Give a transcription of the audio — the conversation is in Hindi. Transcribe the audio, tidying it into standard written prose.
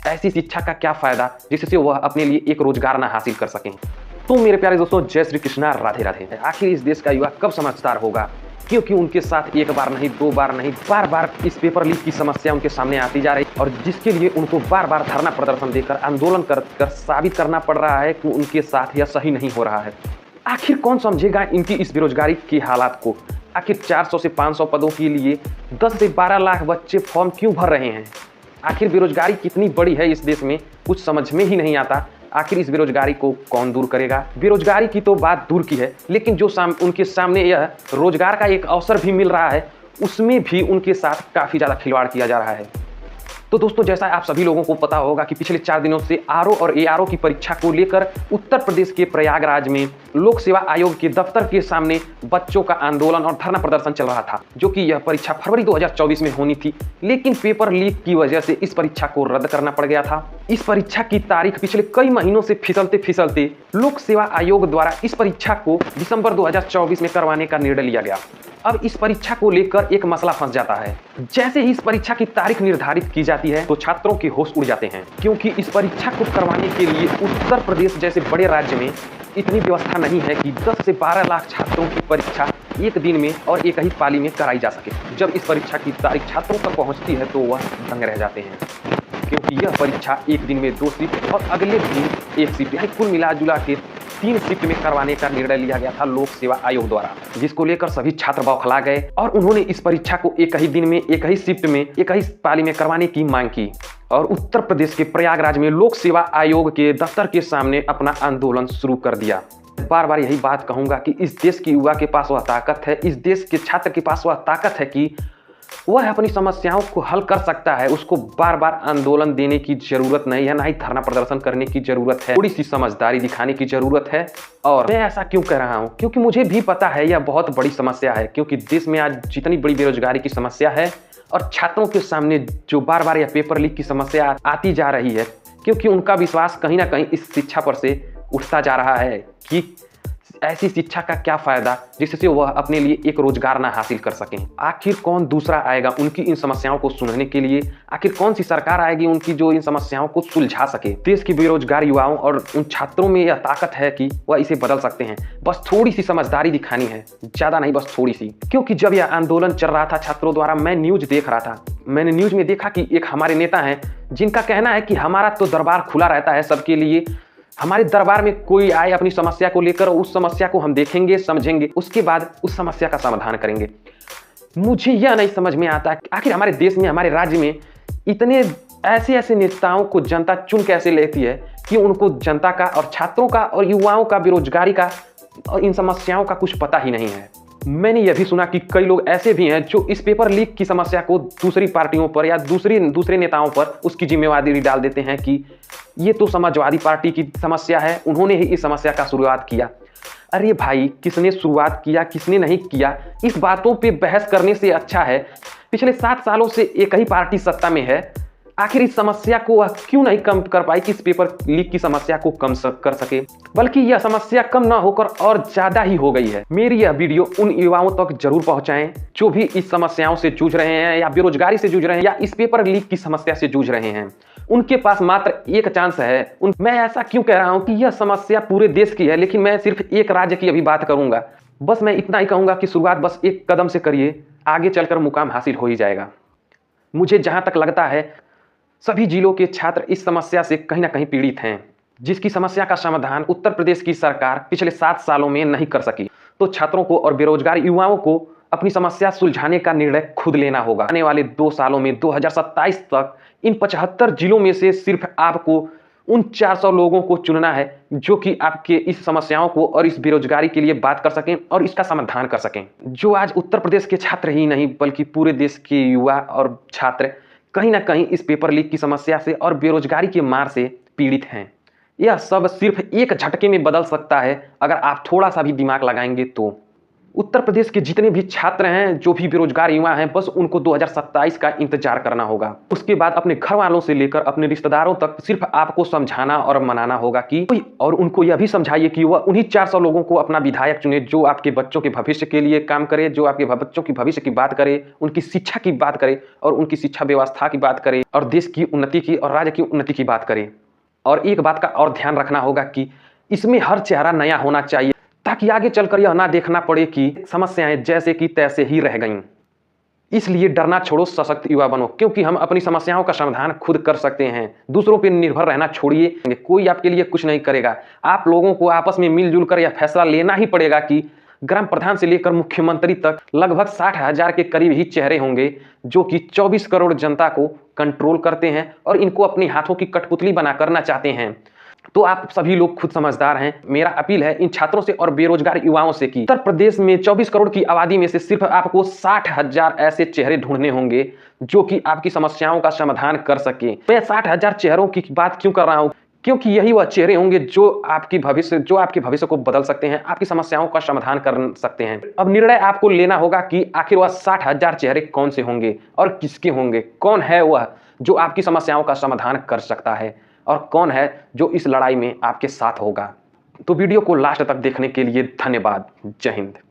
ऐसी शिक्षा का क्या फायदा जिससे वह अपने लिए एक रोजगार ना हासिल कर सकें। तो मेरे प्यारे दोस्तों, जय श्री कृष्णा, राधे राधे। आखिर इस देश का युवा कब समझदार होगा, क्योंकि उनके साथ एक बार नहीं, दो बार नहीं, बार बार इस पेपर लीक की समस्या उनके सामने आती जा रही और जिसके लिए उनको बार बार धरना प्रदर्शन देकर, आंदोलन कर साबित करना पड़ रहा है कि उनके साथ यह सही नहीं हो रहा है। आखिर कौन समझेगा इनकी इस बेरोजगारी की हालात को। आखिर 400 से 500 पदों के लिए 10 से 12 लाख बच्चे फॉर्म क्यों भर रहे हैं। आखिर बेरोजगारी कितनी बड़ी है इस देश में, कुछ समझ में ही नहीं आता। आखिर इस बेरोजगारी को कौन दूर करेगा। बेरोजगारी की तो बात दूर की है, लेकिन जो उनके सामने यह रोजगार का एक अवसर भी मिल रहा है, उसमें भी उनके साथ काफ़ी ज़्यादा खिलवाड़ किया जा रहा है। तो दोस्तों, जैसा आप सभी लोगों को पता होगा कि पिछले 4 दिनों से आरओ और एआरओ की परीक्षा को लेकर उत्तर प्रदेश के प्रयागराज में लोक सेवा आयोग के दफ्तर के सामने बच्चों का आंदोलन और धरना प्रदर्शन चल रहा था, जो कि यह परीक्षा फरवरी 2024 में होनी थी, लेकिन पेपर लीक की वजह से इस परीक्षा को रद्द करना पड़ गया था। इस परीक्षा की तारीख पिछले कई महीनों से फिसलते लोक सेवा आयोग द्वारा इस परीक्षा को दिसंबर 2024 में करवाने का निर्णय लिया गया। अब इस परीक्षा को लेकर एक मसला फंस जाता है। जैसे ही इस परीक्षा की तारीख निर्धारित की जाती है तो छात्रों के होश उड़ जाते हैं, क्योंकि इस परीक्षा को करवाने के लिए उत्तर प्रदेश जैसे बड़े राज्य में इतनी व्यवस्था नहीं है कि 10 से 12 लाख छात्रों की परीक्षा एक दिन में और एक ही पाली में कराई जा सके। जब इस परीक्षा की तारीख छात्रों तक पहुंचती है तो वह दंग रह जाते हैं, क्योंकि यह परीक्षा एक दिन में 2 शिफ्ट और अगले दिन 1 शिफ्ट, यानी कुल मिला जुला के 3 शिफ्ट में करवाने का निर्णय लिया गया था लोक सेवा आयोग द्वारा, जिसको लेकर सभी छात्र बौखला गए और उन्होंने इस परीक्षा को एक ही दिन में, एक ही शिफ्ट में, एक ही पाली में करवाने की मांग की और उत्तर प्रदेश के प्रयागराज में लोक सेवा आयोग के दफ्तर के सामने अपना आंदोलन शुरू कर दिया। बार बार यही बात कहूंगा कि इस देश के युवा के पास वह ताकत है, इस देश के छात्र के पास वह ताकत है कि वह अपनी समस्याओं को हल कर सकता है। उसको बार बार आंदोलन देने की जरूरत नहीं है, ना ही धरना प्रदर्शन करने की जरूरत है। थोड़ी सी समझदारी दिखाने की जरूरत है। और मैं ऐसा क्यों कह रहा हूँ, क्योंकि मुझे भी पता है यह बहुत बड़ी समस्या है, क्योंकि देश में आज जितनी बड़ी बेरोजगारी की समस्या है और छात्रों के सामने जो बार बार यह पेपर लीक की समस्या आती जा रही है, क्योंकि उनका विश्वास कहीं ना कहीं इस शिक्षा पर से उठता जा रहा है कि ऐसी शिक्षा का क्या फायदा जिससे वह अपने लिए एक रोजगार ना हासिल कर सकें। आखिर कौन दूसरा आएगा उनकी इन समस्याओं को सुनने के लिए। आखिर कौन सी सरकार आएगी उनकी जो इन समस्याओं को सुलझा सके। देश की बेरोजगार युवाओं और उन छात्रों में यह ताकत है कि वह इसे बदल सकते हैं। बस थोड़ी सी समझदारी दिखानी है, ज्यादा नहीं, बस थोड़ी सी। क्योंकि जब यह आंदोलन चल रहा था छात्रों द्वारा, मैं न्यूज देख रहा था। मैंने न्यूज में देखा कि एक हमारे नेता हैं जिनका कहना है कि हमारा तो दरबार खुला रहता है सबके लिए, हमारे दरबार में कोई आए अपनी समस्या को लेकर, उस समस्या को हम देखेंगे, समझेंगे, उसके बाद उस समस्या का समाधान करेंगे। मुझे यह नहीं समझ में आता आखिर हमारे देश में, हमारे राज्य में इतने ऐसे नेताओं को जनता चुन कैसे लेती है कि उनको जनता का और छात्रों का और युवाओं का, बेरोजगारी का और इन समस्याओं का कुछ पता ही नहीं है। मैंने यह भी सुना कि कई लोग ऐसे भी हैं जो इस पेपर लीक की समस्या को दूसरी पार्टियों पर या दूसरे नेताओं पर उसकी जिम्मेवारी डाल देते हैं कि ये तो समाजवादी पार्टी की समस्या है, उन्होंने ही इस समस्या का शुरुआत किया। अरे भाई, किसने शुरुआत किया, किसने नहीं किया, इस बातों पे बहस करने से अच्छा है पिछले 7 सालों से एक ही पार्टी सत्ता में है, आखिर इस समस्या को वह क्यों नहीं कम कर पाई कि इस पेपर लीक की समस्या को कम कर सके, बल्कि यह समस्या कम ना होकर और ज्यादा ही हो गई है। मेरी यह वीडियो उन युवाओं तक जरूर पहुंचाएं जो भी इस समस्याओं से जूझ रहे हैं, या बेरोजगारी से जूझ रहे हैं, या इस पेपर लीक की समस्या से जूझ रहे हैं। उनके पास मात्र एक चांस है। मैं ऐसा क्यों कह रहा हूं कि यह समस्या पूरे देश की है, लेकिन मैं सिर्फ एक राज्य की अभी बात करूंगा। बस मैं इतना ही कहूंगा कि शुरुआत बस एक कदम से करिए, आगे चलकर मुकाम हासिल हो ही जाएगा। मुझे जहां तक लगता है सभी जिलों के छात्र इस समस्या से कहीं ना कहीं पीड़ित हैं, जिसकी समस्या का समाधान उत्तर प्रदेश की सरकार पिछले 7 सालों में नहीं कर सकी। तो छात्रों को और बेरोजगार युवाओं को अपनी समस्या सुलझाने का निर्णय खुद लेना होगा। आने वाले 2 सालों में 2027 तक इन 75 जिलों में से सिर्फ आपको उन 400 लोगों को चुनना है जो कि आपके इस समस्याओं को और इस बेरोजगारी के लिए बात कर सकें और इसका समाधान कर सकें। जो आज उत्तर प्रदेश के छात्र ही नहीं बल्कि पूरे देश के युवा और छात्र कहीं ना कहीं इस पेपर लीक की समस्या से और बेरोजगारी के मार से पीड़ित हैं। यह सब सिर्फ एक झटके में बदल सकता है अगर आप थोड़ा सा भी दिमाग लगाएंगे तो। उत्तर प्रदेश के जितने भी छात्र हैं, जो भी बेरोजगार युवा हैं, बस उनको 2027 का इंतजार करना होगा। उसके बाद अपने घर वालों से लेकर अपने रिश्तेदारों तक सिर्फ आपको समझाना और मनाना होगा कि और उनको यह भी समझाइए कि वह उन्हीं 400 लोगों को अपना विधायक चुने जो आपके बच्चों के भविष्य के लिए काम करे, जो आपके बच्चों की भविष्य की बात करे, उनकी शिक्षा की बात करे और उनकी शिक्षा व्यवस्था की बात करे और देश की उन्नति की और राज्य की उन्नति की बात करे। और एक बात का और ध्यान रखना होगा कि इसमें हर चेहरा नया होना चाहिए, ताकि आगे चलकर यह ना देखना पड़े कि समस्याएं जैसे कि तैसे ही रह गईं। इसलिए डरना छोड़ो, सशक्त युवा बनो, क्योंकि हम अपनी समस्याओं का समाधान खुद कर सकते हैं। दूसरों पर निर्भर रहना छोड़िए, कोई आपके लिए कुछ नहीं करेगा। आप लोगों को आपस में मिलजुल कर यह फैसला लेना ही पड़ेगा कि ग्राम प्रधान से लेकर मुख्यमंत्री तक लगभग 60,000 के करीब ही चेहरे होंगे जो कि 24 करोड़ जनता को कंट्रोल करते हैं और इनको अपने हाथों की कठपुतली बना करना चाहते हैं। तो आप सभी लोग खुद समझदार हैं। मेरा अपील है इन छात्रों से और बेरोजगार युवाओं से कि उत्तर प्रदेश में 24 करोड़ की आबादी में से सिर्फ आपको 60,000 ऐसे चेहरे ढूंढने होंगे जो कि आपकी समस्याओं का समाधान कर सके। मैं 60,000 चेहरों की बात क्यों कर रहा हूं? क्योंकि यही वह चेहरे होंगे जो आपके भविष्य को बदल सकते हैं, आपकी समस्याओं का समाधान कर सकते हैं। अब निर्णय आपको लेना होगा कि आखिर वह 60,000 चेहरे कौन से होंगे और किसके होंगे। कौन है वह जो आपकी समस्याओं का समाधान कर सकता है और कौन है जो इस लड़ाई में आपके साथ होगा। तो वीडियो को लास्ट तक देखने के लिए धन्यवाद। जय हिंद।